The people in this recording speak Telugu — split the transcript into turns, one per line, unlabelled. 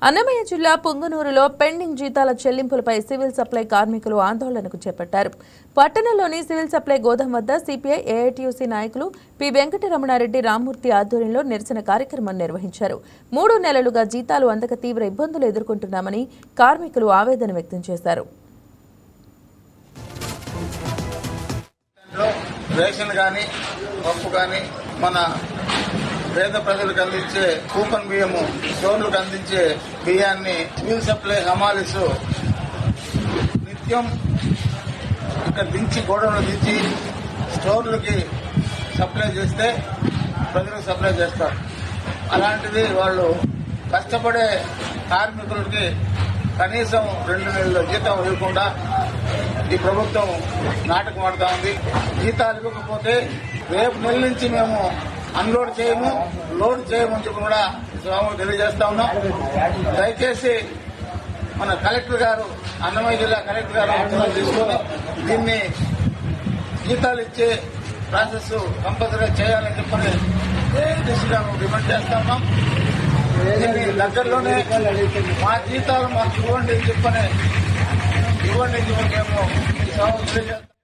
అన్నమయ్య జిల్లా పుంగనూరులో పెండింగ్ జీతాల చెల్లింపులపై సివిల్ సప్లై కార్మికులు ఆందోళనకు చేపట్టారు. పట్టణంలోని సివిల్ సప్లై గోదాం వద్ద సిపిఐ ఏఐటియుసి నాయకులు పి వెంకటరమణారెడ్డి రామ్మూర్తి ఆధ్వర్యంలో నిరసన కార్యక్రమం నిర్వహించారు. 3 నెలలుగా జీతాలు అందక తీవ్ర ఇబ్బందులు ఎదుర్కొంటున్నామని కార్మికులు ఆవేదన వ్యక్తం చేశారు.
పేద ప్రజలకు అందించే కూపన్ బియ్యము, స్టోర్లకు అందించే బియ్యాన్ని సివిల్ సప్లై హమాలీస్ నిత్యం ఇక్కడ దించి గోడౌన్లు దించి స్టోర్లకి సప్లై చేస్తే ప్రజలకు సప్లై చేస్తారు. అలాంటిది వాళ్ళు కష్టపడే కార్మికులకి కనీసం 2 నెలల జీతం ఇవ్వకుండా ఈ ప్రభుత్వం నాటకం ఆడుతా ఉంది. జీతాలు ఇవ్వకపోతే రేపు నెల నుంచి మేము అన్లోడ్ చేయము, లోడ్ చేయమని చెప్పి కూడా స్వామి తెలియజేస్తా ఉన్నాం. దయచేసి మన కలెక్టర్ గారు, అన్నమయ్య జిల్లా కలెక్టర్ గారు ఆలోచన తీసుకుని దీన్ని జీతాలు ఇచ్చే ప్రాసెస్ కంపల్సరీ చేయాలని చెప్పని దిశగా డిమాండ్ చేస్తా ఉన్నాం. దీన్ని దగ్గరలోనే మా జీతాలు మాకు ఇవ్వండి చెప్పని మేము ఈ స్వామి తెలియజేస్తాం.